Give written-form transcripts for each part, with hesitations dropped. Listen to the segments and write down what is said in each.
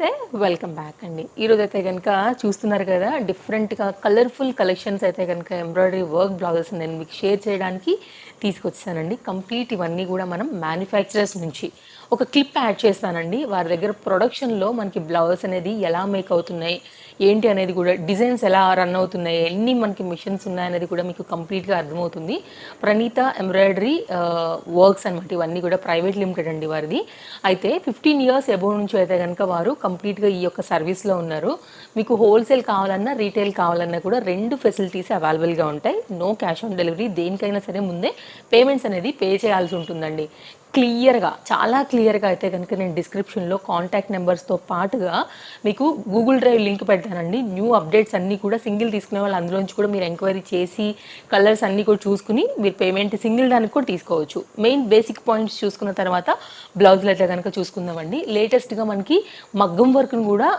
నమస్తే, welcome back అండి. ఈరోజు అయితే కనుక చూస్తున్నారు కదా, డిఫరెంట్గా కలర్ఫుల్ కలెక్షన్స్ అయితే కనుక ఎంబ్రాయిడరీ వర్క్ బ్లౌజెస్ నేను మీకు షేర్ చేయడానికి తీసుకొచ్చానండి. కంప్లీట్ ఇవన్నీ కూడా మనం మ్యానుఫ్యాక్చరర్స్ నుంచి ఒక క్లిప్ యాడ్ చేస్తానండి. వారి దగ్గర ప్రొడక్షన్లో మనకి బ్లౌజెస్ అనేది ఎలా మేక్ అవుతున్నాయి, ఏంటి అనేది కూడా, డిజైన్స్ ఎలా రన్ అవుతున్నాయి, ఎన్ని మనకి మిషన్స్ ఉన్నాయనేది కూడా మీకు కంప్లీట్గా అర్థమవుతుంది. ప్రణీత ఎంబ్రాయిడరీ వర్క్స్ అనమాట, ఇవన్నీ కూడా ప్రైవేట్ లిమిటెడ్ అండి వారిది. అయితే 15 ఇయర్స్ అబోవ్ నుంచి అయితే కనుక వారు కంప్లీట్గా ఈ యొక్క సర్వీస్లో ఉన్నారు. మీకు హోల్సేల్ కావాలన్నా రీటైల్ కావాలన్నా కూడా రెండు ఫెసిలిటీస్ అవైలబుల్గా ఉంటాయి. నో క్యాష్ ఆన్ డెలివరీ, దేనికైనా సరే ముందే పేమెంట్స్ అనేది పే చేయాల్సి ఉంటుందండి. క్లియర్గా, చాలా క్లియర్గా అయితే కనుక నేను డిస్క్రిప్షన్లో కాంటాక్ట్ నెంబర్స్తో పాటుగా మీకు గూగుల్ డ్రైవ్ లింక్ పెడతానండి. న్యూ అప్డేట్స్ అన్నీ కూడా సింగిల్ తీసుకునే వాళ్ళు అందులోంచి కూడా మీరు ఎంక్వైరీ చేసి కలర్స్ అన్నీ కూడా చూసుకుని మీరు పేమెంట్ సింగిల్ దానికి కూడా తీసుకోవచ్చు. మెయిన్ బేసిక్ పాయింట్స్ చూసుకున్న తర్వాత బ్లౌజులు అయితే కనుక చూసుకుందామండి. లేటెస్ట్గా మనకి మగ్గం వర్క్ను కూడా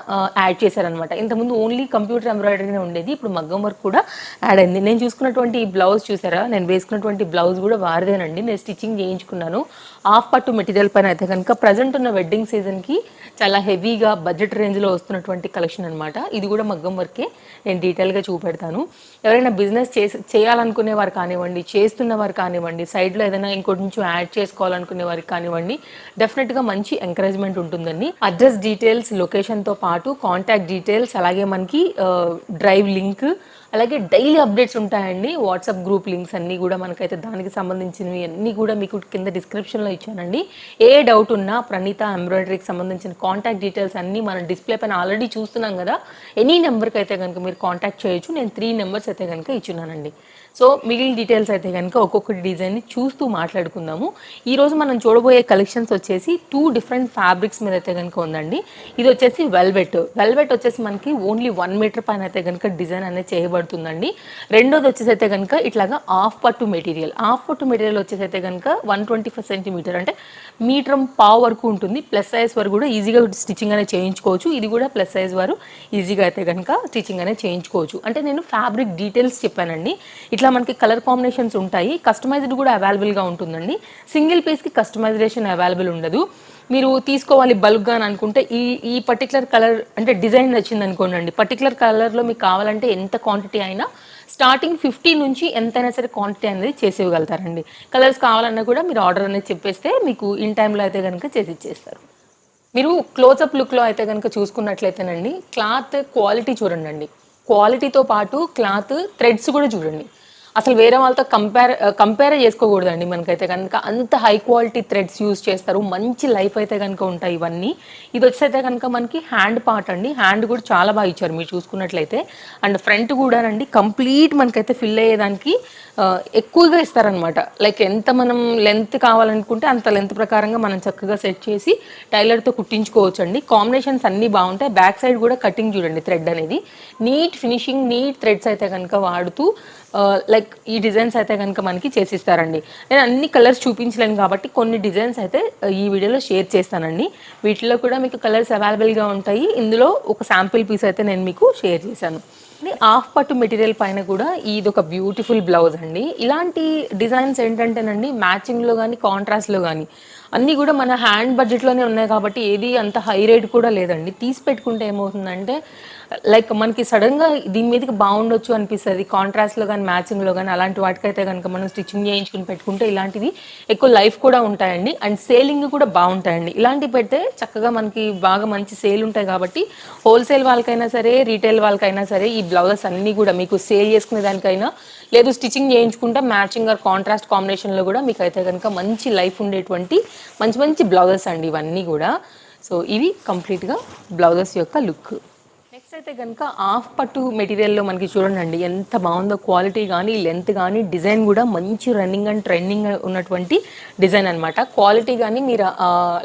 యాడ్ చేశారనమాట. ఇంతకుముందు ఓన్లీ కంప్యూటర్ ఎంబ్రాయిడరీనే ఉండేది, ఇప్పుడు మగ్గం వర్క్ కూడా యాడ్ అయింది. నేను చూసుకున్నటువంటి ఈ బ్లౌజ్ చూసారా, నేను వేసుకున్నటువంటి బ్లౌజ్ కూడా వారిదేనండి. నేను స్టిచ్చింగ్ చేయించుకున్నాను. హాఫ్ పట్టు మెటీరియల్ పైన అయితే కనుక ప్రజెంట్ ఉన్న వెడ్డింగ్ సీజన్కి చాలా హెవీగా బడ్జెట్ రేంజ్లో వస్తున్నటువంటి కలెక్షన్ అనమాట. ఇది కూడా మగ్గం వర్కే, నేను డీటెయిల్గా చూపెడతాను. ఎవరైనా బిజినెస్ చేయాలనుకునే వారు కానివ్వండి, చేస్తున్న వారు కానివ్వండి, సైడ్లో ఏదైనా ఇంకోటి నుంచి యాడ్ చేసుకోవాలనుకునే వారికి కానివ్వండి, డెఫినెట్గా మంచి ఎంకరేజ్మెంట్ ఉంటుందండి. అడ్రస్ డీటెయిల్స్, లొకేషన్తో పాటు కాంటాక్ట్ డీటెయిల్స్, అలాగే మనకి డ్రైవ్ లింక్, అలాగే డైలీ అప్డేట్స్ ఉంటాయండి. వాట్సాప్ గ్రూప్ లింక్స్ అన్నీ కూడా మనకైతే దానికి సంబంధించినవి అన్నీ కూడా మీకు కింద డిస్క్రిప్షన్లో ఇచ్చానండి. ఏ డౌట్ ఉన్నా ప్రణీత ఎంబ్రాయిడరీకి సంబంధించిన కాంటాక్ట్ డీటెయిల్స్ అన్నీ మనం డిస్ప్లే పైన ఆల్రెడీ చూస్తున్నాం కదా, ఎనీ నెంబర్కి అయితే కనుక మీరు కాంటాక్ట్ చేయొచ్చు. నేను 3 నెంబర్స్ అయితే కనుక ఇచ్చున్నానండి. సో మిగిలిన డీటెయిల్స్ అయితే కనుక ఒక్కొక్క డిజైన్ని చూస్తూ మాట్లాడుకుందాము. ఈరోజు మనం చూడబోయే కలెక్షన్స్ వచ్చేసి 2 డిఫరెంట్ ఫ్యాబ్రిక్స్ మీద అయితే కనుక ఉందండి. ఇది వచ్చేసి వెల్వెట్ వచ్చేసి మనకి ఓన్లీ 1 మీటర్ పైన అయితే కనుక డిజైన్ అనేది చేయబడుతుందండి. రెండోది వచ్చేసి అయితే కనుక ఇట్లాగా హాఫ్ పట్టు మెటీరియల్ వచ్చేసి అయితే కనుక 125 సెంటీమీటర్, అంటే మీటర్ పావు వరకు ఉంటుంది. ప్లస్ సైజ్ వరకు కూడా ఈజీగా స్టిచ్చింగ్ అనేది చేయించుకోవచ్చు. ఇది కూడా ప్లస్ సైజ్ వారు ఈజీగా అయితే కనుక స్టిచ్చింగ్ అనేది చేయించుకోవచ్చు. అంటే నేను ఫ్యాబ్రిక్ డీటెయిల్స్ చెప్పానండి. ఇట్లా మనకి కలర్ కాంబినేషన్స్ ఉంటాయి, కస్టమైజ్డ్ కూడా అవైలబుల్గా ఉంటుందండి. సింగిల్ పీస్కి కస్టమైజేషన్ అవైలబుల్ ఉండదు. మీరు తీసుకోవాలి బల్క్గా అని అనుకుంటే ఈ పర్టికులర్ కలర్ అంటే డిజైన్ నచ్చింది అనుకోండి, పర్టికులర్ కలర్లో మీకు కావాలంటే ఎంత క్వాంటిటీ అయినా స్టార్టింగ్ 50 నుంచి ఎంతైనా సరే క్వాంటిటీ అనేది చేసి ఇవ్వగలుగుతారండి. కలర్స్ కావాలన్నా కూడా మీరు ఆర్డర్ అనేది చెప్పేస్తే మీకు ఇన్ టైంలో అయితే కనుక చేసి ఇచ్చేస్తారు. మీరు క్లోజప్ లుక్లో అయితే కనుక చూసుకున్నట్లయితేనండి, క్లాత్ క్వాలిటీ చూడండి. క్వాలిటీతో పాటు క్లాత్ థ్రెడ్స్ కూడా చూడండి. అసలు వేరే వాళ్ళతో కంపేర్ చేసుకోకూడదండి. మనకైతే కనుక అంత హై క్వాలిటీ థ్రెడ్స్ యూజ్ చేస్తారు, మంచి లైఫ్ అయితే కనుక ఉంటాయి ఇవన్నీ. ఇది వచ్చైతే కనుక మనకి హ్యాండ్ పార్ట్ అండి. హ్యాండ్ కూడా చాలా బాగా ఇచ్చారు మీరు చూసుకున్నట్లయితే. అండ్ ఫ్రంట్ కూడా అండి కంప్లీట్ మనకైతే ఫిల్ అయ్యేదానికి ఎక్కువగా ఇస్తారనమాట. లైక్ ఎంత మనం లెంత్ కావాలనుకుంటే అంత లెంత్ ప్రకారంగా మనం చక్కగా సెట్ చేసి టైలర్తో కుట్టించుకోవచ్చు అండి. కాంబినేషన్స్ అన్నీ బాగుంటాయి. బ్యాక్ సైడ్ కూడా కటింగ్ చూడండి, థ్రెడ్ అనేది నీట్ ఫినిషింగ్, నీట్ థ్రెడ్స్ అయితే కనుక వాడుతూ లైక్ ఈ డిజైన్స్ అయితే కనుక మనకి చేసిస్తారండి. నేను అన్ని కలర్స్ చూపించలేను కాబట్టి కొన్ని డిజైన్స్ అయితే ఈ వీడియోలో షేర్ చేస్తానండి. వీటిలో కూడా మీకు కలర్స్ అవైలబుల్గా ఉంటాయి. ఇందులో ఒక శాంపిల్ పీస్ అయితే నేను మీకు షేర్ చేశాను. హాఫ్ పట్టు మెటీరియల్ పైన కూడా ఇది ఒక బ్యూటిఫుల్ బ్లౌజ్ అండి. ఇలాంటి డిజైన్స్ ఏంటంటేనండి, మ్యాచింగ్లో కానీ కాంట్రాస్ట్లో కానీ అన్నీ కూడా మన హ్యాండ్ బడ్జెట్లోనే ఉన్నాయి కాబట్టి ఏది అంత హై రేట్ కూడా లేదండి. తీసి పెట్టుకుంటే ఏమవుతుందంటే లైక్ మనకి సడన్గా దీని మీదకి బాగుండొచ్చు అనిపిస్తుంది. కాంట్రాస్ట్లో కానీ మ్యాచింగ్లో కానీ అలాంటి వాటికైతే కనుక మనం స్టిచ్చింగ్ చేయించుకుని పెట్టుకుంటే ఇలాంటివి ఎక్కువ లైఫ్ కూడా ఉంటాయండి. అండ్ సేలింగ్ కూడా బాగుంటాయండి. ఇలాంటివి పెడితే చక్కగా మనకి బాగా మంచి సేల్ ఉంటాయి కాబట్టి హోల్సేల్ వాళ్ళకైనా సరే, రీటైల్ వాళ్ళకైనా సరే ఈ బ్లౌజెస్ అన్నీ కూడా మీకు సేల్ చేసుకునే దానికైనా లేదు స్టిచ్చింగ్ చేయించుకుంటే మ్యాచింగ్ ఆర్ కాంట్రాస్ట్ కాంబినేషన్లో కూడా మీకు అయితే కనుక మంచి లైఫ్ ఉండేటువంటి మంచి మంచి బ్లౌజెస్ అండి ఇవన్నీ కూడా. సో ఇవి కంప్లీట్గా బ్లౌజెస్ యొక్క లుక్. నెక్స్ట్ అయితే కనుక హాఫ్ పట్టు మెటీరియల్లో మనకి చూడండి ఎంత బాగుందో. క్వాలిటీ కానీ, లెంత్ కానీ, డిజైన్ కూడా మంచి రన్నింగ్ అండ్ ట్రెండింగ్ ఉన్నటువంటి డిజైన్ అనమాట. క్వాలిటీ కానీ మీరు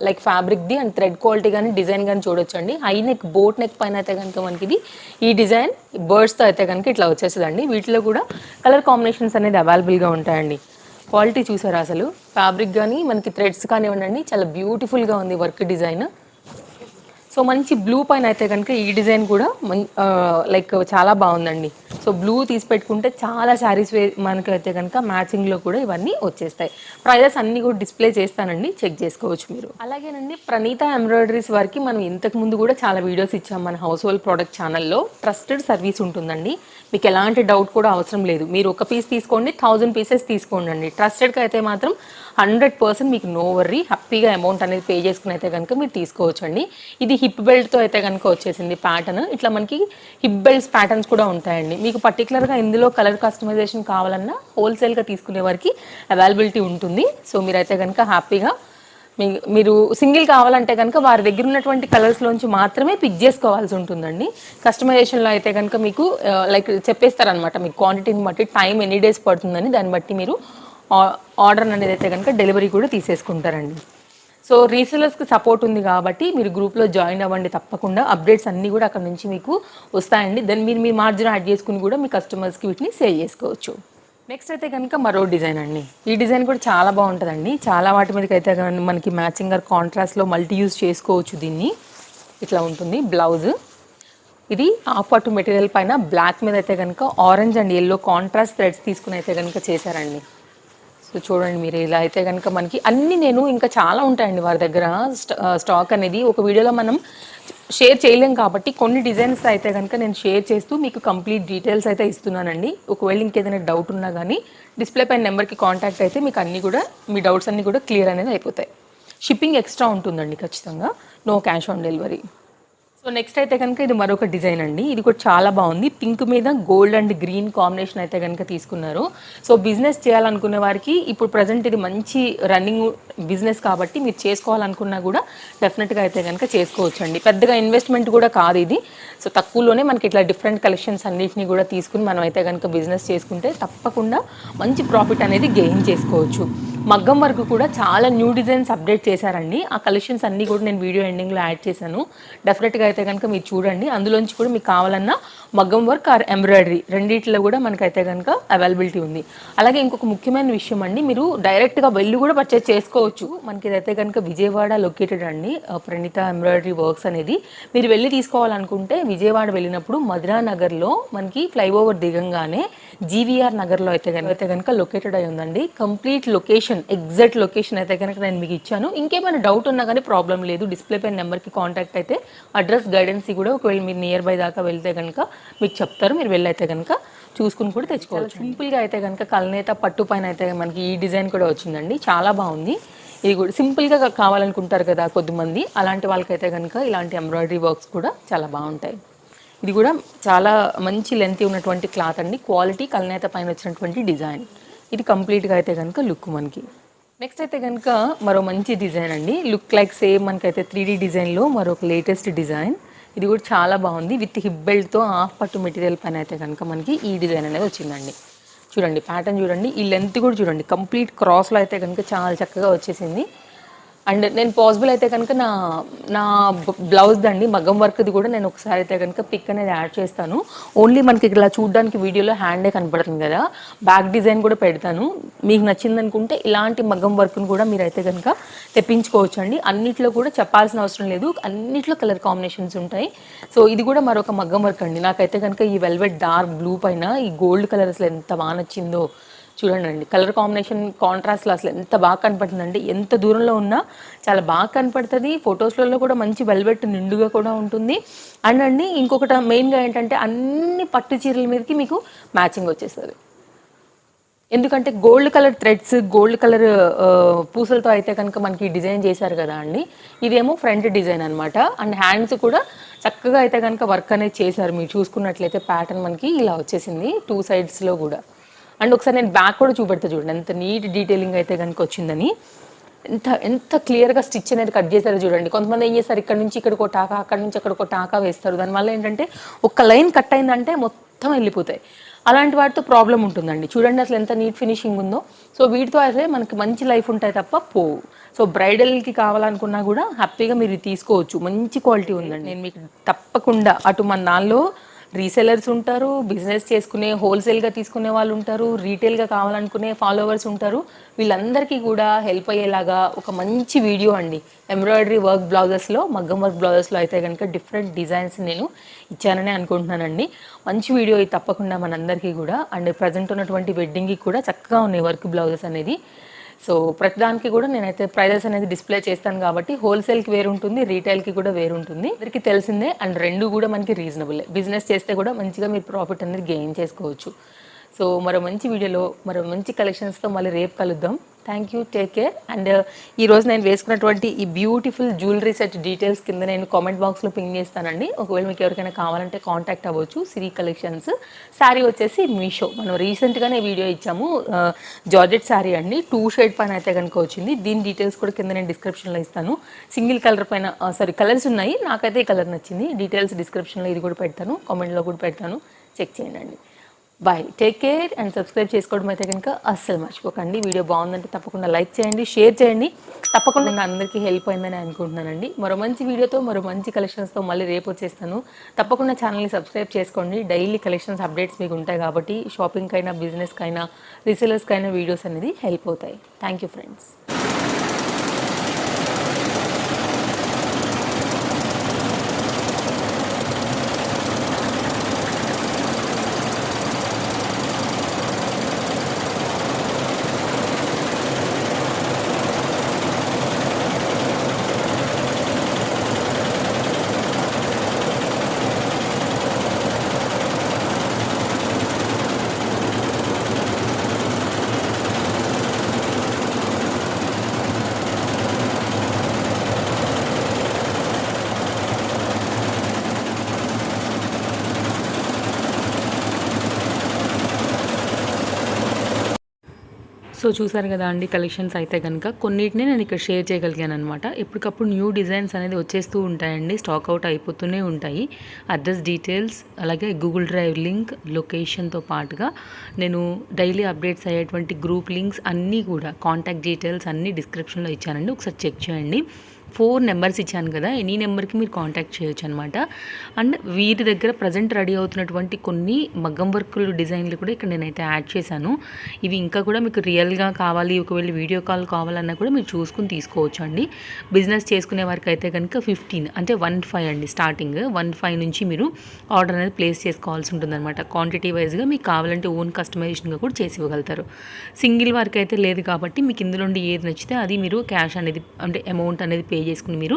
లైక్ ఫ్యాబ్రిక్ది అండ్ థ్రెడ్ క్వాలిటీ కానీ, డిజైన్ కానీ చూడొచ్చండి. హై నెక్, బోట్ నెక్ పైన అయితే కనుక మనకి ఈ డిజైన్ బర్డ్స్తో అయితే కనుక ఇట్లా వచ్చేస్తుందండి. వీటిలో కూడా కలర్ కాంబినేషన్స్ అనేది అవైలబుల్గా ఉంటాయండి. క్వాలిటీ చూసారా, అసలు ఫ్యాబ్రిక్ కానీ మనకి థ్రెడ్స్ కానివ్వండి చాలా బ్యూటిఫుల్గా ఉంది వర్క్ డిజైన్. సో మంచి బ్లూ పైన అయితే కనుక ఈ డిజైన్ కూడా లైక్ చాలా బాగుందండి. సో బ్లూ తీసి పెట్టుకుంటే చాలా శారీస్ మనకైతే కనుక మ్యాచింగ్లో కూడా ఇవన్నీ వచ్చేస్తాయి. ప్రైజెస్ అన్నీ కూడా డిస్ప్లే చేస్తానండి, చెక్ చేసుకోవచ్చు మీరు. అలాగేనండి ప్రణీత ఎంబ్రాయిడరీస్ వారికి మనం ఇంతకు ముందు కూడా చాలా వీడియోస్ ఇచ్చాం మన హౌస్ హోల్డ్ ప్రోడక్ట్ ఛానల్లో. ట్రస్టెడ్ సర్వీస్ ఉంటుందండి, మీకు ఎలాంటి డౌట్ కూడా అవసరం లేదు. మీరు ఒక పీస్ తీసుకోండి, 1000 పీసెస్ తీసుకోండి అండి. ట్రస్టెడ్కి అయితే మాత్రం 100% మీకు నో వర్రీ, హ్యాపీగా అమౌంట్ అనేది పే చేసుకుని అయితే కనుక మీరు తీసుకోవచ్చు అండి. ఇది హిప్ బెల్ట్తో అయితే కనుక వచ్చేసింది ప్యాటర్న్. ఇట్లా మనకి హిప్ బెల్ట్స్ ప్యాటర్న్స్ కూడా ఉంటాయండి. మీకు పర్టికులర్గా ఇందులో కలర్ కస్టమైజేషన్ కావాలన్నా హోల్సేల్గా తీసుకునే వారికి అవైలబిలిటీ ఉంటుంది. సో మీరైతే కనుక హ్యాపీగా మీరు సింగిల్ కావాలంటే కనుక వారి దగ్గర ఉన్నటువంటి కలర్స్లోంచి మాత్రమే పిక్ చేసుకోవాల్సి ఉంటుందండి. కస్టమైజేషన్లో అయితే కనుక మీకు లైక్ చెప్పేస్తారనమాట, మీకు క్వాంటిటీని బట్టి టైం ఎన్ని డేస్ పడుతుందని, దాన్ని బట్టి మీరు ఆర్డర్ అనేది అయితే కనుక డెలివరీ కూడా తీసేసుకుంటారండి. సో రీసెలర్స్కి సపోర్ట్ ఉంది కాబట్టి మీరు గ్రూప్లో జాయిన్ అవ్వండి తప్పకుండా. అప్డేట్స్ అన్నీ కూడా అక్కడ నుంచి మీకు వస్తాయండి. దెన్ మీరు మీ మార్జిన్ యాడ్ చేసుకుని కూడా మీ కస్టమర్స్కి వీటిని సేల్ చేసుకోవచ్చు. నెక్స్ట్ అయితే కనుక మరో డిజైన్ అండి. ఈ డిజైన్ కూడా చాలా బాగుంటుందండి. చాలా వాటి మీదకి అయితే మనకి మ్యాచింగ్ ఆర్ కాంట్రాస్ట్లో మల్టీ యూజ్ చేసుకోవచ్చు దీన్ని. ఇట్లా ఉంటుంది బ్లౌజ్. ఇది హాఫ్ పట్టు మెటీరియల్ పైన బ్లాక్ మీద అయితే కనుక orange and yellow contrast threads తీసుకుని అయితే కనుక చేశారండి. సో చూడండి మీరు ఇలా అయితే కనుక మనకి అన్నీ నేను ఇంకా చాలా ఉంటాయండి వారి దగ్గర స్టాక్ అనేది ఒక వీడియోలో మనం షేర్ చేయలేం కాబట్టి కొన్ని డిజైన్స్ అయితే కనుక నేను షేర్ చేస్తూ మీకు కంప్లీట్ డీటెయిల్స్ అయితే ఇస్తున్నానండి. ఒకవేళ ఇంకేదైనా డౌట్ ఉన్నా కానీ డిస్ప్లే పైన నెంబర్కి కాంటాక్ట్ అయితే మీకు అన్నీ కూడా మీ డౌట్స్ అన్నీ కూడా క్లియర్ అనేది అయిపోతాయి. షిప్పింగ్ ఎక్స్ట్రా ఉంటుందండి ఖచ్చితంగా, no cash on delivery. So next అయితే కనుక ఇది మరొక డిజైన్ అండి. ఇది కూడా చాలా బాగుంది. పింక్ మీద గోల్డ్ అండ్ గ్రీన్ కాంబినేషన్ అయితే కనుక తీసుకున్నారు. సో బిజినెస్ చేయాలనుకునే వారికి ఇప్పుడు ప్రజెంట్ ఇది మంచి రన్నింగ్ బిజినెస్ కాబట్టి మీరు చేసుకోవాలనుకున్నా కూడా డెఫినెట్గా అయితే కనుక చేసుకోవచ్చు అండి. పెద్దగా ఇన్వెస్ట్మెంట్ కూడా కాదు ఇది. సో తక్కువలోనే మనకి ఇట్లా డిఫరెంట్ కలెక్షన్స్ అన్నింటినీ కూడా తీసుకుని మనం అయితే కనుక బిజినెస్ చేసుకుంటే తప్పకుండా మంచి ప్రాఫిట్ అనేది గెయిన్ చేసుకోవచ్చు. మగ్గం వరకు కూడా చాలా న్యూ డిజైన్స్ అప్డేట్ చేశారండి. ఆ కలెక్షన్స్ అన్నీ కూడా నేను వీడియో ఎండింగ్లో యాడ్ చేశాను. డెఫినెట్గా అయితే కనుక మీరు చూడండి. అందులోంచి కూడా మీకు కావాలన్నా మగ్గం వర్క్ ఆర్ ఎంబ్రాయిడరీ రెండింటిలో కూడా మనకైతే కనుక అవైలబిలిటీ ఉంది. అలాగే ఇంకొక ముఖ్యమైన విషయం అండి, మీరు డైరెక్ట్గా వెళ్ళి కూడా పర్చేస్ చేసుకోవచ్చు. మనకి ఇదైతే కనుక విజయవాడ లొకేటెడ్ అండి ప్రణీత ఎంబ్రాయిడరీ వర్క్స్ అనేది. మీరు వెళ్ళి తీసుకోవాలనుకుంటే విజయవాడ వెళ్ళినప్పుడు మధురా నగర్లో మనకి ఫ్లైఓవర్ దిగంగానే జీవీఆర్ నగర్లో అయితే కనుక లొకేటెడ్ అయి ఉందండి. కంప్లీట్ లొకేషన్, ఎగ్జాక్ట్ లొకేషన్ అయితే కనుక నేను మీకు ఇచ్చాను. ఇంకేమైనా డౌట్ ఉన్నా కానీ ప్రాబ్లం లేదు, డిస్ప్లే పైన నెంబర్కి కాంటాక్ట్ అయితే అడ్రస్ గైడెన్స్ కూడా ఒకవేళ మీరు నియర్ బై దాకా వెళ్తే కనుక మీకు చెప్తారు. మీరు వెళ్ళైతే కనుక చూసుకుని కూడా తెచ్చుకోవచ్చు. సింపుల్గా అయితే కనుక కల్నేత పట్టు పైన అయితే మనకి ఈ డిజైన్ కూడా వచ్చిందండి, చాలా బాగుంది. ఇది కూడా సింపుల్గా కావాలనుకుంటారు కదా కొద్దిమంది, అలాంటి వాళ్ళకైతే కనుక ఇలాంటి ఎంబ్రాయిడరీ వర్క్స్ కూడా చాలా బాగుంటాయి. ఇది కూడా చాలా మంచి లెంత్ ఉన్నటువంటి క్లాత్ అండి, క్వాలిటీ కల్నేత పైన వచ్చినటువంటి డిజైన్. ఇది కంప్లీట్గా అయితే కనుక లుక్ మనకి. నెక్స్ట్ అయితే కనుక మరో మంచి డిజైన్ అండి, లుక్ లైక్ సేమ్ మనకైతే 3D డిజైన్లో మరొక లేటెస్ట్ డిజైన్. ఇది కూడా చాలా బాగుంది. విత్ హిప్ బెల్ట్తో హాఫ్ పట్టు మెటీరియల్ పైన అయితే కనుక మనకి ఈ డిజైన్ అనేది వచ్చిందండి. చూడండి ప్యాటర్న్ చూడండి, ఈ లెంత్ కూడా చూడండి, కంప్లీట్ క్రాస్లో అయితే కనుక చాలా చక్కగా వచ్చేసింది. అండ్ నేను పాసిబుల్ అయితే కనుక నా బ్లౌజ్ దండి మగ్గం వర్క్ది కూడా నేను ఒకసారి అయితే కనుక పిక్ అనేది యాడ్ చేస్తాను. ఓన్లీ మనకి ఇలా చూడడానికి వీడియోలో హ్యాండే కనపడుతుంది కదా, బ్యాక్ డిజైన్ కూడా పెడతాను. మీకు నచ్చింది అనుకుంటే ఇలాంటి మగ్గం వర్క్ను కూడా మీరైతే కనుక తెప్పించుకోవచ్చు అండి. అన్నిట్లో కూడా చెప్పాల్సిన అవసరం లేదు, అన్నిట్లో కలర్ కాంబినేషన్స్ ఉంటాయి. సో ఇది కూడా మరొక మగ్గం వర్క్ అండి. నాకైతే కనుక ఈ వెల్వెట్ డార్క్ బ్లూ పైన ఈ గోల్డ్ కలర్ అసలు ఎంత బాగా నచ్చిందో చూడండి అండి. కలర్ కాంబినేషన్ కాంట్రాస్ట్లో అసలు ఎంత బాగా కనపడుతుందండి, ఎంత దూరంలో ఉన్నా చాలా బాగా కనపడుతుంది. ఫొటోస్లలో కూడా మంచి వెల్వెట్ నిండుగా కూడా ఉంటుంది. అండ్ అండి ఇంకొకటి మెయిన్గా ఏంటంటే అన్ని పట్టు చీరల మీదకి మీకు మ్యాచింగ్ వచ్చేస్తుంది. ఎందుకంటే gold colour threads, gold colour పూసలతో అయితే కనుక మనకి డిజైన్ చేశారు కదా అండి. ఇదేమో ఫ్రంట్ డిజైన్ అనమాట. అండ్ హ్యాండ్స్ కూడా చక్కగా అయితే కనుక వర్క్ అనేది చేశారు. మీరు చూసుకున్నట్లయితే ప్యాటర్న్ మనకి ఇలా వచ్చేసింది 2 సైడ్స్లో కూడా. అండ్ ఒకసారి నేను బ్యాక్ కూడా చూపెడతా చూడండి, ఎంత నీట్ డీటెయిలింగ్ అయితే కనుక వచ్చిందని. ఎంత క్లియర్గా స్టిచ్ అనేది కట్ చేశారో చూడండి. కొంతమంది ఏం చేస్తారు, ఇక్కడ నుంచి ఇక్కడికి ఒక టాకా, అక్కడ నుంచి అక్కడికి ఒక టాకా వేస్తారు. దానివల్ల ఏంటంటే ఒక లైన్ కట్ అయిందంటే మొత్తం వెళ్ళిపోతాయి. అలాంటి వాటితో ప్రాబ్లం ఉంటుందండి. చూడండి అసలు ఎంత నీట్ ఫినిషింగ్ ఉందో. సో వీటితో అయితే మనకి మంచి లైఫ్ ఉంటాయి తప్ప పోవు. సో బ్రైడల్కి కావాలనుకున్నా కూడా హ్యాపీగా మీరు తీసుకోవచ్చు, మంచి క్వాలిటీ ఉందండి. నేను మీకు తప్పకుండా అటు మన దానిలో రీసెలర్స్ ఉంటారు, బిజినెస్ చేసుకునే హోల్సేల్గా తీసుకునే వాళ్ళు ఉంటారు, రీటైల్గా కావాలనుకునే ఫాలోవర్స్ ఉంటారు. వీళ్ళందరికీ కూడా హెల్ప్ అయ్యేలాగా ఒక మంచి వీడియో అండి. ఎంబ్రాయిడరీ వర్క్ బ్లౌజెస్లో, మగ్గం వర్క్ బ్లౌజెస్లో అయితే కనుక డిఫరెంట్ డిజైన్స్ నేను ఇచ్చానని అనుకుంటున్నానండి. మంచి వీడియో ఇది తప్పకుండా మనందరికీ కూడా. అండ్ ప్రజెంట్ ఉన్నటువంటి వెడ్డింగ్కి కూడా చక్కగా ఉన్నాయి వర్క్ బ్లౌజెస్ అనేది. సో ప్రతిదానికి కూడా నేనైతే ప్రైజెస్ అనేది డిస్ప్లే చేస్తాను కాబట్టి హోల్సేల్కి వేరు ఉంటుంది, రీటైల్కి కూడా వేరు ఉంటుంది. అందరికీ తెలిసిందే. అండ్ రెండు కూడా మనకి రీజనబుల్. బిజినెస్ చేస్తే కూడా మంచిగా మీరు ప్రాఫిట్ అనేది గెయిన్ చేసుకోవచ్చు. సో మరో మంచి వీడియోలో మరో మంచి కలెక్షన్స్తో మళ్ళీ రేపు కలుద్దాం. Thank you, take care. And ఈరోజు నేను వేసుకున్నటువంటి ఈ బ్యూటిఫుల్ జ్యువెలరీ సెట్ డీటెయిల్స్ కింద నేను కామెంట్ బాక్స్లో పింగ్ చేస్తానండి. ఒకవేళ మీకు ఎవరికైనా కావాలంటే కాంటాక్ట్ అవ్వచ్చు. సిరి కలెక్షన్స్. శారీ వచ్చేసి మీషో. మనం రీసెంట్గానే వీడియో ఇచ్చాము, జార్జెట్ శారీ అండి. 2 షేడ్ పైన అయితే కనుక వచ్చింది. దీని డీటెయిల్స్ కూడా కింద నేను డిస్క్రిప్షన్లో ఇస్తాను. సింగిల్ కలర్ పైన కలర్స్ ఉన్నాయి. నాకైతే ఈ కలర్ నచ్చింది. డీటెయిల్స్ డిస్క్రిప్షన్లో ఇది కూడా పెడతాను, కామెంట్లో కూడా పెడతాను, చెక్ చేయండి. Bye, take care. And subscribe చేసుకోవడం అయితే కనుక అస్సలు మర్చిపోకండి. వీడియో బాగుందంటే తప్పకుండా లైక్ చేయండి, షేర్ చేయండి. తప్పకుండా అందరికీ హెల్ప్ అయిందని అనుకుంటున్నానండి. మరో మంచి వీడియోతో మరో మంచి కలెక్షన్స్తో మళ్ళీ రేపు వచ్చేస్తాను. తప్పకుండా ఛానల్ని సబ్స్క్రైబ్ చేసుకోండి. డైలీ కలెక్షన్స్ అప్డేట్స్ మీకు ఉంటాయి కాబట్టి షాపింగ్కైనా, బిజినెస్కైనా, రీసెలర్స్కైనా వీడియోస్ అనేది హెల్ప్ అవుతాయి. Thank you friends. సో చూసారు కదా అండి, కలెక్షన్స్ అయితే కనుక కొన్నిటిని నేను ఇక్కడ షేర్ చేయగలిగాను అనమాట. ఎప్పటికప్పుడు న్యూ డిజైన్స్ అనేది వచ్చేస్తూ ఉంటాయండి, స్టాక్ అవుట్ అయిపోతూనే ఉంటాయి. అడ్రస్ డీటెయిల్స్, అలాగే గూగుల్ డ్రైవ్ లింక్, లొకేషన్తో పాటుగా నేను డైలీ అప్డేట్స్ అయ్యేటువంటి గ్రూప్ లింక్స్ అన్నీ కూడా, కాంటాక్ట్ డీటెయిల్స్ అన్నీ డిస్క్రిప్షన్లో ఇచ్చానండి. ఒకసారి చెక్ చేయండి. 4 నెంబర్స్ ఇచ్చాను కదా, ఎనీ నెంబర్కి మీరు కాంటాక్ట్ చేయొచ్చు అనమాట. అండ్ వీరి దగ్గర ప్రజెంట్ రెడీ అవుతున్నటువంటి కొన్ని మగ్గం వర్కులు డిజైన్లు కూడా ఇక్కడ నేనైతే యాడ్ చేశాను. ఇవి ఇంకా కూడా మీకు రియల్గా కావాలి, ఒకవేళ వీడియో కాల్ కావాలన్నా కూడా మీరు చూసుకుని తీసుకోవచ్చు అండి. బిజినెస్ చేసుకునే వారికి అయితే కనుక 15 అంటే 15 అండి స్టార్టింగ్. 15 నుంచి మీరు ఆర్డర్ అనేది ప్లేస్ చేసుకోవాల్సి ఉంటుందన్నమాట. క్వాంటిటీ వైజ్గా మీకు కావాలంటే ఓన్ కస్టమైజేషన్గా కూడా చేసి ఇవ్వగలుగుతారు. సింగిల్ వారికి అయితే లేదు కాబట్టి మీకు ఇందులో ఏది నచ్చితే అది మీరు క్యాష్ అనేది, అంటే అమౌంట్ అనేది పే చేసుకుని మీరు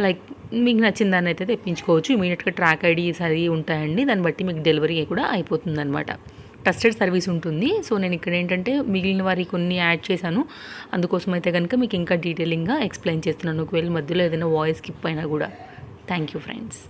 లైక్ మీకు నచ్చిన దాన్ని అయితే తెప్పించుకోవచ్చు. ఇమీడియట్గా ట్రాక్ ఐడీస్ అది ఉంటాయండి, దాన్ని బట్టి మీకు డెలివరీ కూడా అయిపోతుంది అనమాట. ట్రస్టెడ్ సర్వీస్ ఉంటుంది. సో నేను ఇక్కడ ఏంటంటే మిగిలిన వారికి కొన్ని యాడ్ చేశాను, అందుకోసం అయితే కనుక మీకు ఇంకా డీటెయిలింగ్గా ఎక్స్ప్లెయిన్ చేస్తున్నాను. ఒకవేళ మధ్యలో ఏదైనా వాయిస్ స్కిప్ అయినా కూడా. Thank you friends.